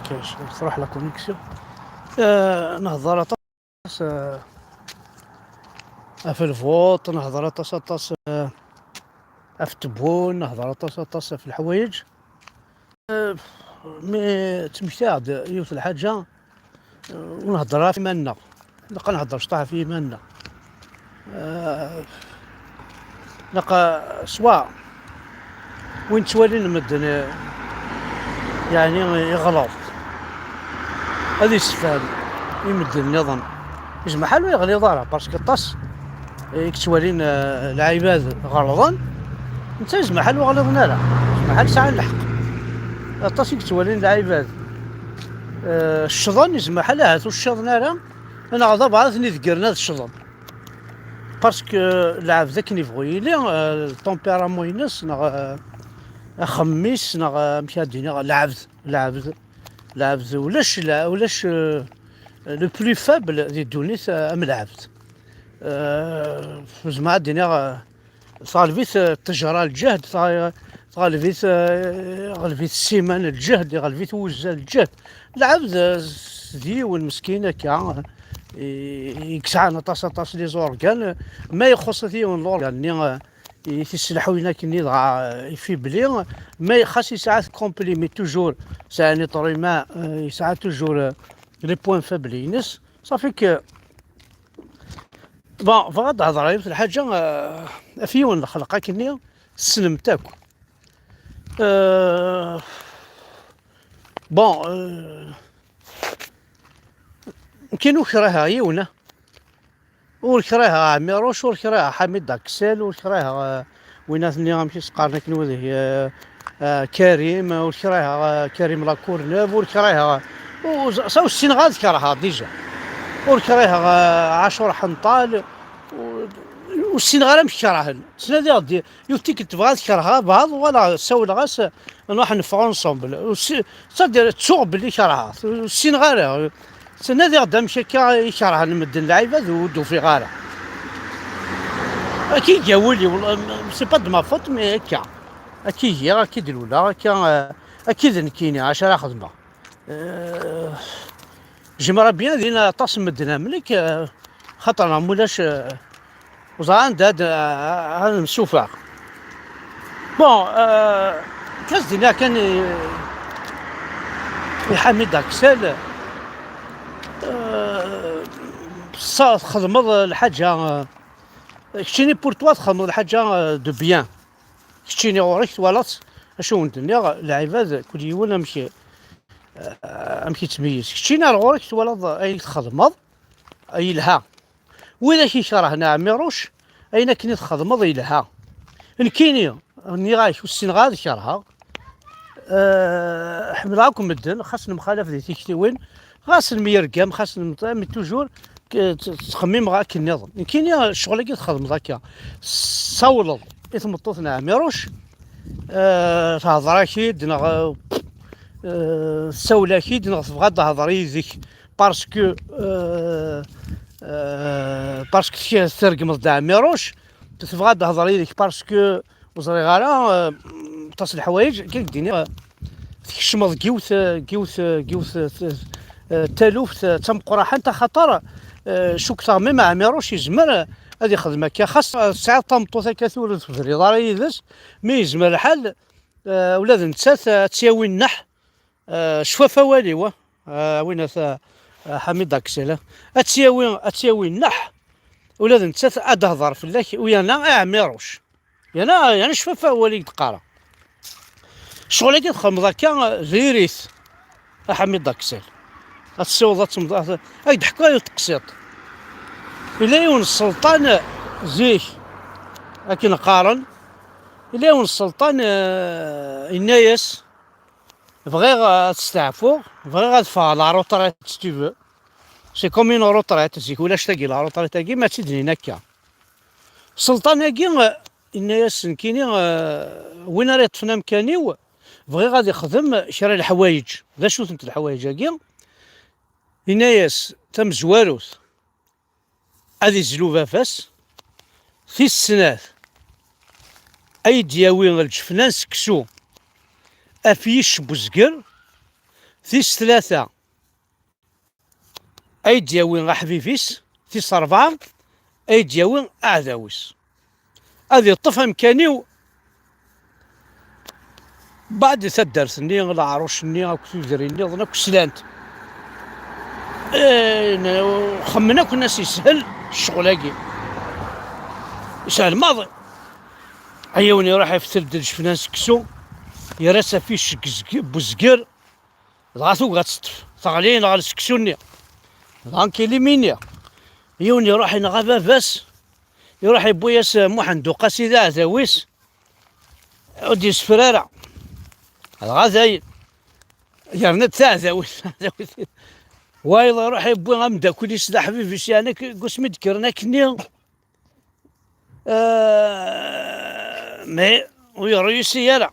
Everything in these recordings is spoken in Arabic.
كاينش تروح لا كونيكسيون. نهضر طاس في الفوط، نهضر طاس في التبون، نهضر طاس في الحوايج. مي تمشتاق يوث الحاجة ونهضرها في مالنا، نبقى نهضر شطح في مالنا. نلقى سواء وين توالي نمدن يعني يغلط، هذه يستفاد يمد النظام يجمع حالو يغلي ضارة باسكو طاس يكتوالين العباد غلظا، انت يجمع حالو غلظنا لا يجمع حال ساعة الحق طاس يكتوالين العباد. الشظن يجمع حال هاتو الشظن راه انا غضب عاوتاني ذكرنا هذا الشظن باسكو العبد ذاك يبغوا يلي الطومبيرامون ينس خميس مشى الدنيا العبد ولاش لو بلو فابل ديال الدونيت ام العبد. في جماعة الدنيا صالفيت التجارة الجهد، غالفيت السيمان الجهد، غالفيت وجه الجهد. العبد ديون مسكين هكا يكسعنا طاس لي زوركان ما يخص ديون لوركان يتسلحوا هنا كني في بلي ما خاص يساعد كومبليمي توجور ساعني طريما يساعد توجور لي بوين فابل ينس صافي ك بون فغاد هضر في الحاجه افيون الخلقه كني السلم تاكو. بون كاين كراها يونا والكراها عميروش والكراها حميد داكسيل والكراها وينات اللي غنمشي سقارنا كنوذي كريم والكراها كريم لاكورنيف والكراها وصاو السنغال كراها ديجا والكراها عاشور حنطال والسنغال مش كراهن سنادي غدي يوتيك تبغى تكرهها بعض ولا سول غاس نروح نفعو انصومبل صدر تسوق بلي كرهها السنغال سنادي غدا مشى يكره المدن العباد ودو في غاره اكيد جاولي والله سي با دو ما فوت مي هكا اكيد هي اكيد الاولى هكا اكيد نكيني عشان خدمه. جمرا بيان دينا طاس مدنا ملك خاطر مولاش وزعان هذا المسوفة. بون كاس دينا كان يحمي داكسيل خدمض الحاجة كشتيني بور توا تخدمض الحاجة دو بيان كشتيني غوريك توالط اشو ندنيا العباد كل يوم امشي تميز كشتيني غوريك توالط اي تخدمض اي لها وإذا كيكرهنا عميروش أين كني تخدمض يلها نكيني غايش والسنغال كرهها. حملاكم مدن خاصنا مخالف ذي تيكتوين خاص الميرقام خاص مي توجور تخمم غاك النظام نكيني الشغل كي تخدم ذاك صولض إثم الطوثنا عميروش تهضر أكيد سول أكيد نغصب هضري ذيك باسكو باسكو ترقم تاع عميروش تبغى تهضري لك باسكو وزري غالا تصل الحوايج كي ديني تكشمض كيوث تالوف تم قراحه انت خطر شو كثر مع عميروش يزمر هذه خدمه كي خاص ساعه طمطو كثور في الرضا يدس مي يزمر الحال ولاد نتسات تساوي النح شفافه والي وين حميد داكسيلا اتساوي النح ولاد نتسات ادهضر في الله ويانا عميروش يعني شفافه هو اللي يتقارا شغل كي تخدم ذاك زيريث حميد داكسيل السوضه تمضى يضحكوا التقسيط الا يون السلطان زيك لكن قارن الا يون السلطان النايس بغي تستعفو بغي غتفا لا روطريت ستيفو سي كوم اون روطريت زيك ولاش تاقي لا روطريت تاقي ما تدني هكا السلطان هاكي الناس كاينين وين راه طفنا مكانيو بغي غادي يخدم شرا الحوايج ذا شو ثمت الحوايج هاكي الناس تم زواروث هذه زلوفه فاس في السنات اي دياوين الجفنان سكسو افيش بوزقر ثيس ثلاثة أيدياوين غا حفيفيس، ثيس ربعة أيدياوين أعداويس. هذه الطفل مكانيو بعد تدرسني العروشني أو كثيريني ظن كسلانت. خمنا كنا يسهل الشغل يسهل ماضي. عيوني راح يفتر شفنا سكسو يرسى فيه بوزقر ضغطو غاتسطف ثغلين غا سكسوني غانكي ليمينيا. عيوني راح ينغى باباس يروح يبوياس محندو قصيدة عزاويس ودي سفرارة الغازاين يرنا تاع عزاويس وايضا يروح يبوي غامدا كل يسدا حبيبي يعني قسمي ذكرنا كني مي ويريسي يلا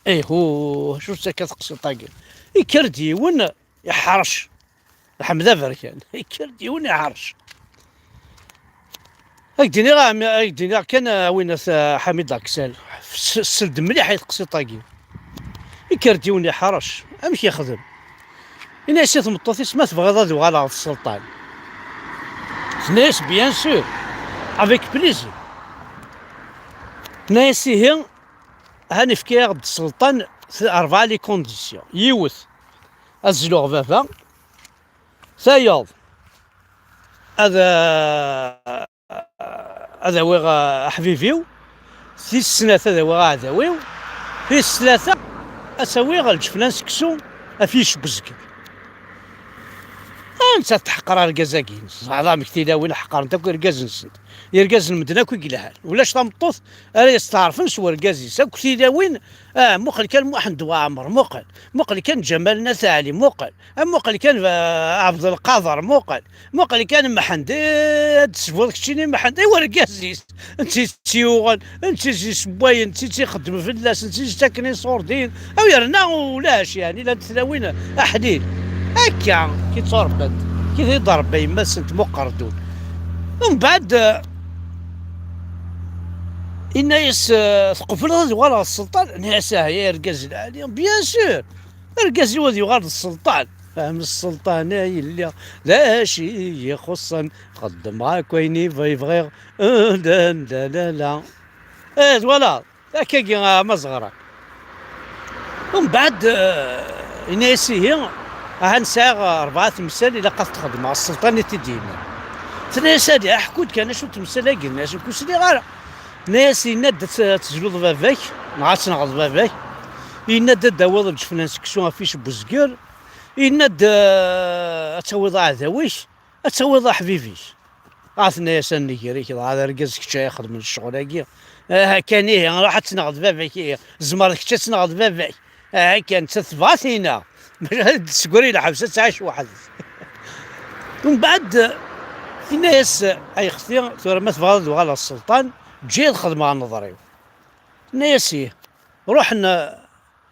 ايه هو شو سكت قصيطاكي يكردي ون يحرش الحمد بركان يكردي ون يحرش هكديني كان وين حميد لاكسال السرد مليح يتقصيطاكي يكردي ون يحرش امش يخدم إنا سيت مطوطيس ما تبغى ضاد وغالا السلطان ناس بيان سور افيك بليزير ناسي هي هنفكي غد السلطان أربعة لي كونديسيون يوث الزلوغ فافا سايوض هذا ويغا حبيبيو في السنة هذا ويغا عداويو في الثلاثة أساوي غا الجفلان سكسو أفيش بزكر انت تحقر الركازاكين عظام كثيره وين حقر انت ركاز نسد يركاز المدنه كي قلها ولاش تمطوط راه يستعرفن سوا ركازي سا كثيره وين مقل كان محمد وعمر مقل كان جمال نثالي مقل كان عبد القادر مقل كان محمد تسبوك شيني محمد ايوا ركازي انت تيوغل انت سباي انت تخدم في الناس انت ساكنين صوردين او يرنا ولاش يعني لا تلاوين احدين هكا كي تربد كي يضرب يما سنت مقردون ومن بعد الناس ثقفل ولا السلطان ناس هي ركاز العالي بيان سور ركاز ودي غير السلطان فهم السلطان اللي لا شي يخصن قدم معاك ويني فيفغير لا لا لا لا فوالا هكا ما صغرك ومن بعد الناس هي هنساغ 4 تمثال إلا قد تخدم مع السلطان تدينا ناس هادي أحكود كان شو تمثال هاكي الناس كوسلي غير ناس يناد تزلوض باباك نعاد تنغض باباك يناد داوض الجفنان سكسو فيش بوزكر يناد تسويض عذاويش تسويض حبيبيش عرفنا يا سنيكيري كذا هذا ركز كشا ياخذ من الشغل هاكي كان إيه راح تنغض باباك زمرك كشا تنغض باباك كان تثبات هنا تقولي له حبسة تعيش واحد ومن بعد في ناس اي اختي ترى ما تفضل على السلطان تجي الخدمة نظري ناسي رحنا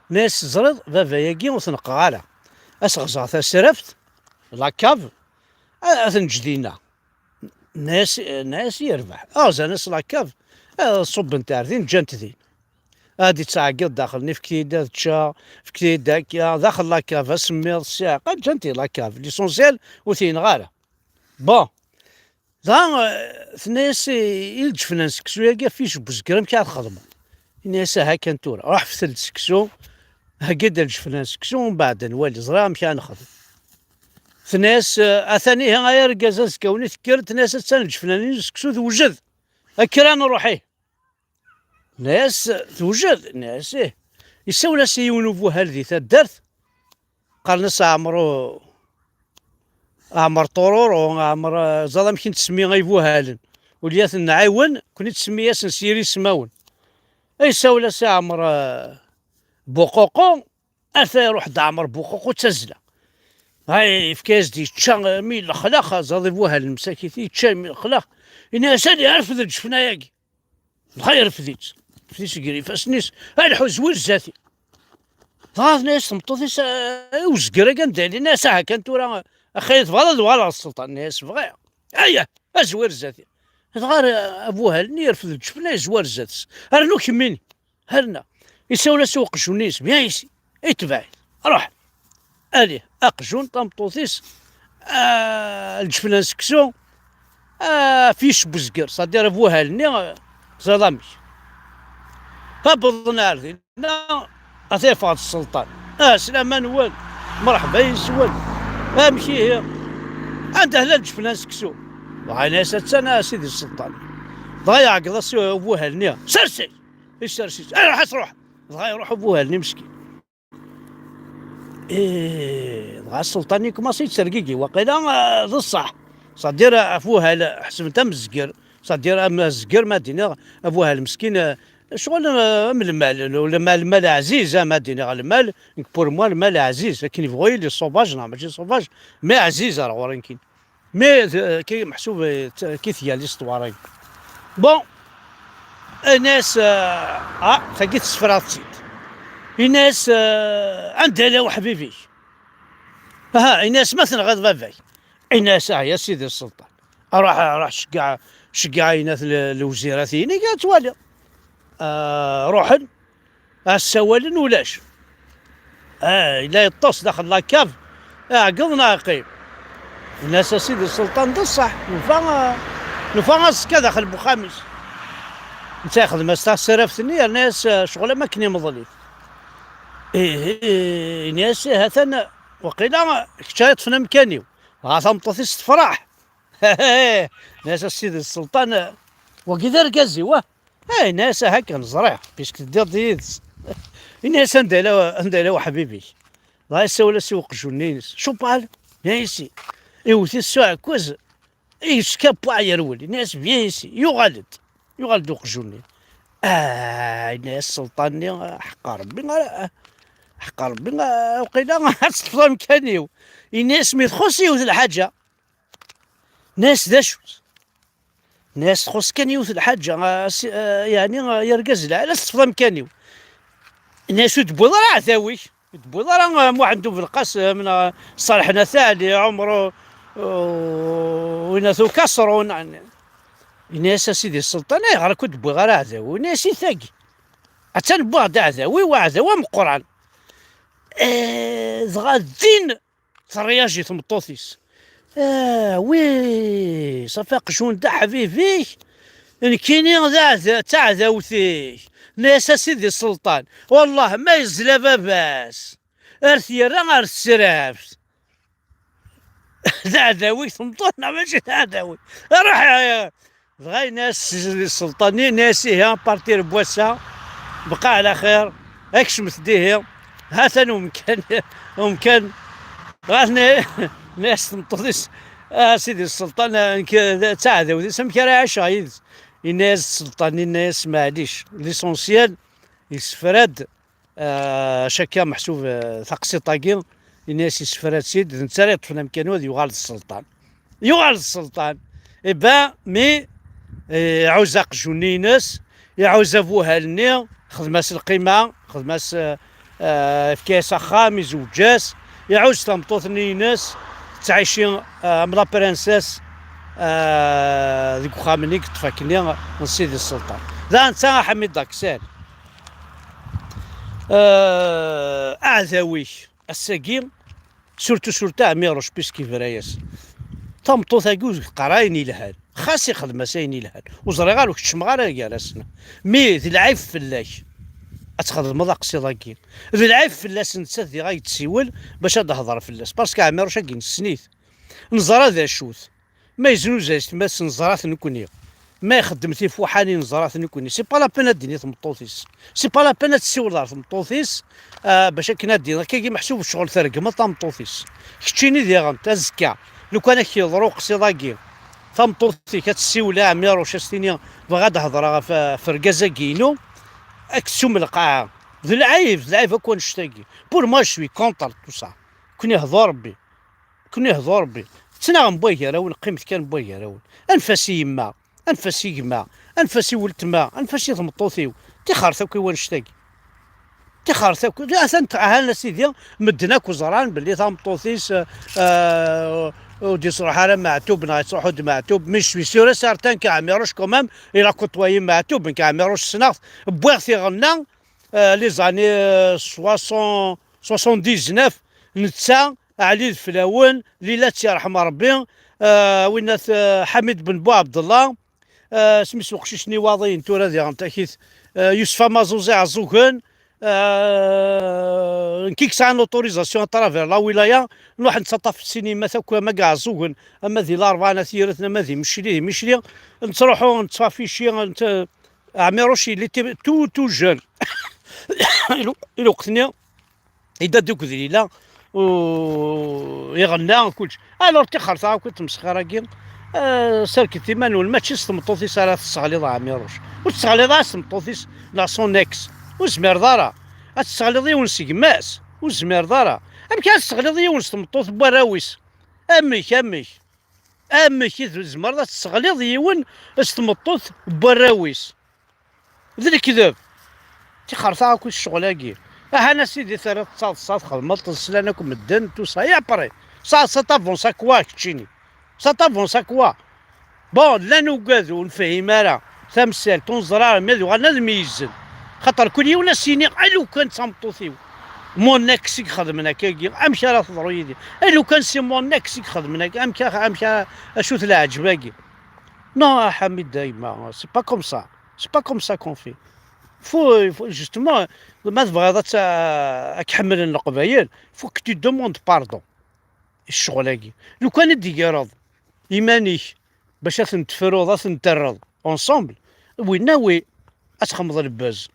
ناس زرد بابا ياكي وثنقى على اسغزا سرفت لاكاف اثنجدينا ناس يربح ناس لاكاف صب نتاع ذين جانت ذين هادي تعقد داخل في كتيدا تشا في كتيدا داخل لاكاف اسمي الساعة قد جنتي لاكاف ليسونسيال وثين غالا بون ثناس الجفنان سكسو يلقى فيش بوزكرم كاع الخدمة الناس هاكا نتورا راح في ثلث سكسو هكذا الجفنان سكسو ومن بعد نولي زرا مشى نخدم ثناس اثاني غير كازاس كوني ذكرت ناس تسال الجفنان سكسو توجد هكا نروحيه ناس توجد ناس يساو ناس يونوفو هالذي تدرت قال ناس عمر طرور عمر زاد يمكن تسمي غيبو هالن وليات نعاون كنت تسمي ياسن سيري سماون يساو ناس عمر بوقوقو اثا يروح عمر بوقوقو تزلا هاي فكاز دي تشا ميل خلاخ زاد يبوها المساكيتي تشا ميل خلاخ الناس اللي عرفت شفنا ياكي الخير فديت قري فاسنيس الحوز ورزاتي هذا ناس مطوطيس وزقرا كندالي ناس كانت ورا اخي تفضل ولا السلطان ناس بغا اييه ازوار زاتي غير ابوها النير في الجفنا زوار زات هرنو كميني هرنا يساولا سوق جونيس بيان يسي يتبعي روح اليه اقجون طمطوطيس الجفنان سكسو فيش بوزقر صدير ابوها لني زلامي هبطنا عرضي اثي فاض السلطان سلامة نوال مرحبا يسوال امشي هي عنده لا الجفنان سكسو وعينا سنة سيدي السلطان ضايع قضى ابوها لني سرسي ايش سرسي انا راح تروح ضايع يروح ابوها لني مسكين ضايع السلطان كوماسي يتسرقيقي وقيلا ذو الصح صدير افوها حسب انت مزقر صدير مزقر ما دينا ابوها المسكين شغل من المال ولا المال عزيز ما دينا المال بور موا المال عزيز لكن يبغوا لي صوفاج ماشي صوفاج مي عزيز راه ورين كاين مي كي محسوب كي ثيال ليستوارين بون الناس تلقيت السفرات تزيد الناس عندها لا وحبيبي الناس مثلا غاد باباي الناس يا سيدي السلطان راح شقع يناث الوزيراتين قالت والي روحن السوالن ولاش لا يطص داخل لاكاف قضنا قيم الناس يا سيدي السلطان ده الصح نفا كذا داخل بوخامس نتاخذ ما استسرفتني الناس شغل ما كني مظليت ناس هثنا وقيلا كشايط في مكاني غاثمطوثيس تفرح ناس السيد السلطان وكذا ركزي واه ناس هكا نزرع بيسك دير ديز الناس عندها حبيبي لا يسوي سوق جونينس شو بال ناسي يوثي الساعة كوز يسكاب يرول الناس بيانسي يغلد وق جونين الناس سلطاني حق ربي وقيلا تصفى مكانيو الناس ميتخص يوث الحاجة ناس داشوت ناس تخص كان يوث الحاجة يعني يركز لها لا تصفى مكانيو الناس تبوض راه عثاوي تبوض راه مو عنده في القاس من صالحنا ثاني عمره ويناثو كسرون الناس سيدي السلطان غير كنت بوغ راه عثاوي الناس يثاقي حتى نبوغ دا عثاوي وعثاوي مقران ضغا الدين ترياجي ثمطوثيس وي صفاق جون دا حبيبي كيني تاع ذوثي ناس سيدي السلطان والله ما يزلا باباس ارثيرا غير السرافت ذاوي ثمطونا ماشي ذاوي روح غاي ناس السلطانيين ناسيها بارتير بواسا بقى على خير اكشمت ديه هاتن ومكان غاثني ناس تمطوطيس سيدي السلطان تاع ذوي سمك راه عايشة الناس السلطانيين الناس معليش ليسونسيال يسفراد شكا محسوب ثقسي طاقين الناس يسفراد سيد نتا يطفنا مكانو يغالط السلطان إبا مي عوزاق جوني ناس يعوز ابوها لني خدماس القيمة خدماس في كاس خام يزوجاس يعوز تمطوطني ناس تعيشين ملا برنسيس ذيك خامنيك تفكني من سيدي السلطان ذا انت حميد داكسان اعذاوي الساقيم سورتو عميروش بيسكي فراياس تمطوط هاكوز قرايني لهان خاص يخدم سايني لهان وزري غير وكتشم غير جالسنا مي ذي العيب فلاش اتخدم ذاك سيداكي ذي العيب فلاس نتسد ذي غايتسيول باش تهضر فلاس باسكو عميروش هاكي نسنيت نزرا ذا شوث ما يزنوزاش تما نزرات نكوني ما يخدمتي فوحاني نزرات نكوني سي با لا بينا ديني تمطوطيس سي با لا بينا تسيول تمطوطيس باش كنا دينا كي محسوب الشغل ترقم تمطوطيس كتشيني دي غنت ازكا لو كان كيضرو قصيداكي تمطوطي كتسيول عمير وشاستيني بغا تهضر في ركازا كينو اكسوم القاعه ذي العيب اكون نشتاقي بور ما شوي كونتر تو سا كون يهضر ربي تناغم بويا راول قيمت كان بويا راول انفاسي يما انفاسي يما انفاسي ولتما انفاسي تمطوطيو تيخارثو كي ونشتاقي تيخارثو انت هانا سيدي مدناك وزران باللي تمطوطيس ودي صراحه راه معتوب نغيتروحو معتوب مش سوي سيرو سارتان كعميروش كومام الى كوطوايي معتوب كعميروش سناغ بواغ غنا لي زاني 79 نتا علي الفلاون ليلات يرحم ربي. وين حميد بن بو عبد الله. سميتو قشيشني واضين تورا ديال تاكيد. يوسف مازوزي عزوكن. كيك سان اوتوريزاسيون ترافير لا ولايه نروح نتسطى في السينما تاكو ما كاع زوكن. اما ذي الاربعه نثيرتنا ما ذي مشري نتروحوا نتصافي شي عميروشي اللي تو جون. الى وقتنا اذا دوك ذليله ويغنى كلشي الوغ تيخرطا كنت مسخره كي. سالكتي مانول ماشي استمطوطي سالات الصغليظ عميروش والصغليظ استمطوطيس لا سون اكس وزمير دارا الصغليظي ونسقماس وزمير دارا كان الصغليظي ونستمطوط براويس امك زمر ذا الصغليظي ون استمطوط براويس ذا الكذاب تيخرطا كل الشغلاكي. انا سيدي ثلاث صاد خدمت سلانكم الدن توصايا بري سا تافونسا كوا كتشيني سا تافونسا كوا بون لا نوكادو نفهم راه تمثال تنزرار ماذو غنادم ميزن خاطر كل يوم سيني لو كان تمطوثيو مون نكسيك خدمنا كاكي امشي راه تضرو يدي لو كان سي مون نكسيك خدمنا امشي اشوف العجباكي. نو حميد دايما سي با كوم سا كون في فو جوستومون ما تبغى كحمل القبايل فوك تي دوموند باردون الشغلاكي. لو كان ديكيرض ايمانيك باش تنتفرو تنترض اونصومبل وي اتخمض الباز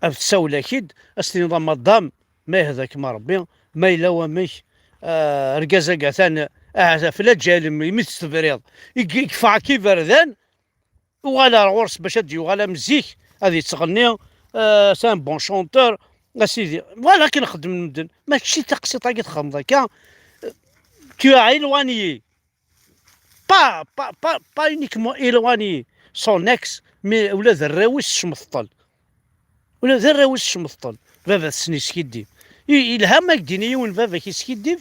تساول اكيد استنظام الضام ما هذاك ما ربي ما الا ومش ركازا كاثان فلا جالم يمستفريض يكفع كي بردان وغالا غورس باش تجي وغالا مزيك هذه تغني. سان بون شونتور اسيدي فوالا كي نخدم المدن ماشي تقسيط كي تخمض هكا tu as éloigné pas uniquement éloigné son ex mais ولا ذراويس شمثطل ولا ذراويس شمثطل بابا السني سكيدي إلهام كديني يون بابا كي سكيدي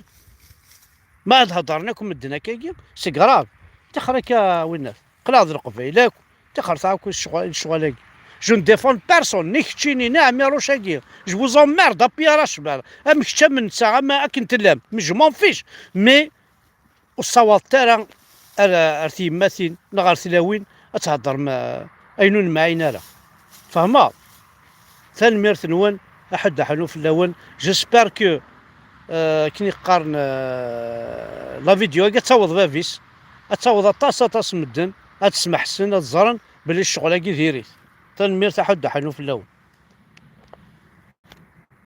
ما هضرناكم مدنا كاكي سي كراف تخرك وين قلاض القبيلاك تخرج تعاود الشغل جو نديفون بيرسون ني كتشيني نعم يا روشاكي جو vous emmerde ابيا راشبال ام كتا من ساعه ما اكن تلام مي جو مون فيش مي والصوات تاعنا ارتي ماثين نغار ثلاوين اتهضر ما اينون معاينا راه فهما ثان ميرت نوان احد حلو في اللون جيسبر كو كي نقارن لا فيديو تصاوض بافيس تصاوض طاس مدن تسمح سن الزرن بلي الشغل كي ديريت ثان ميرت احد حلو في اللون.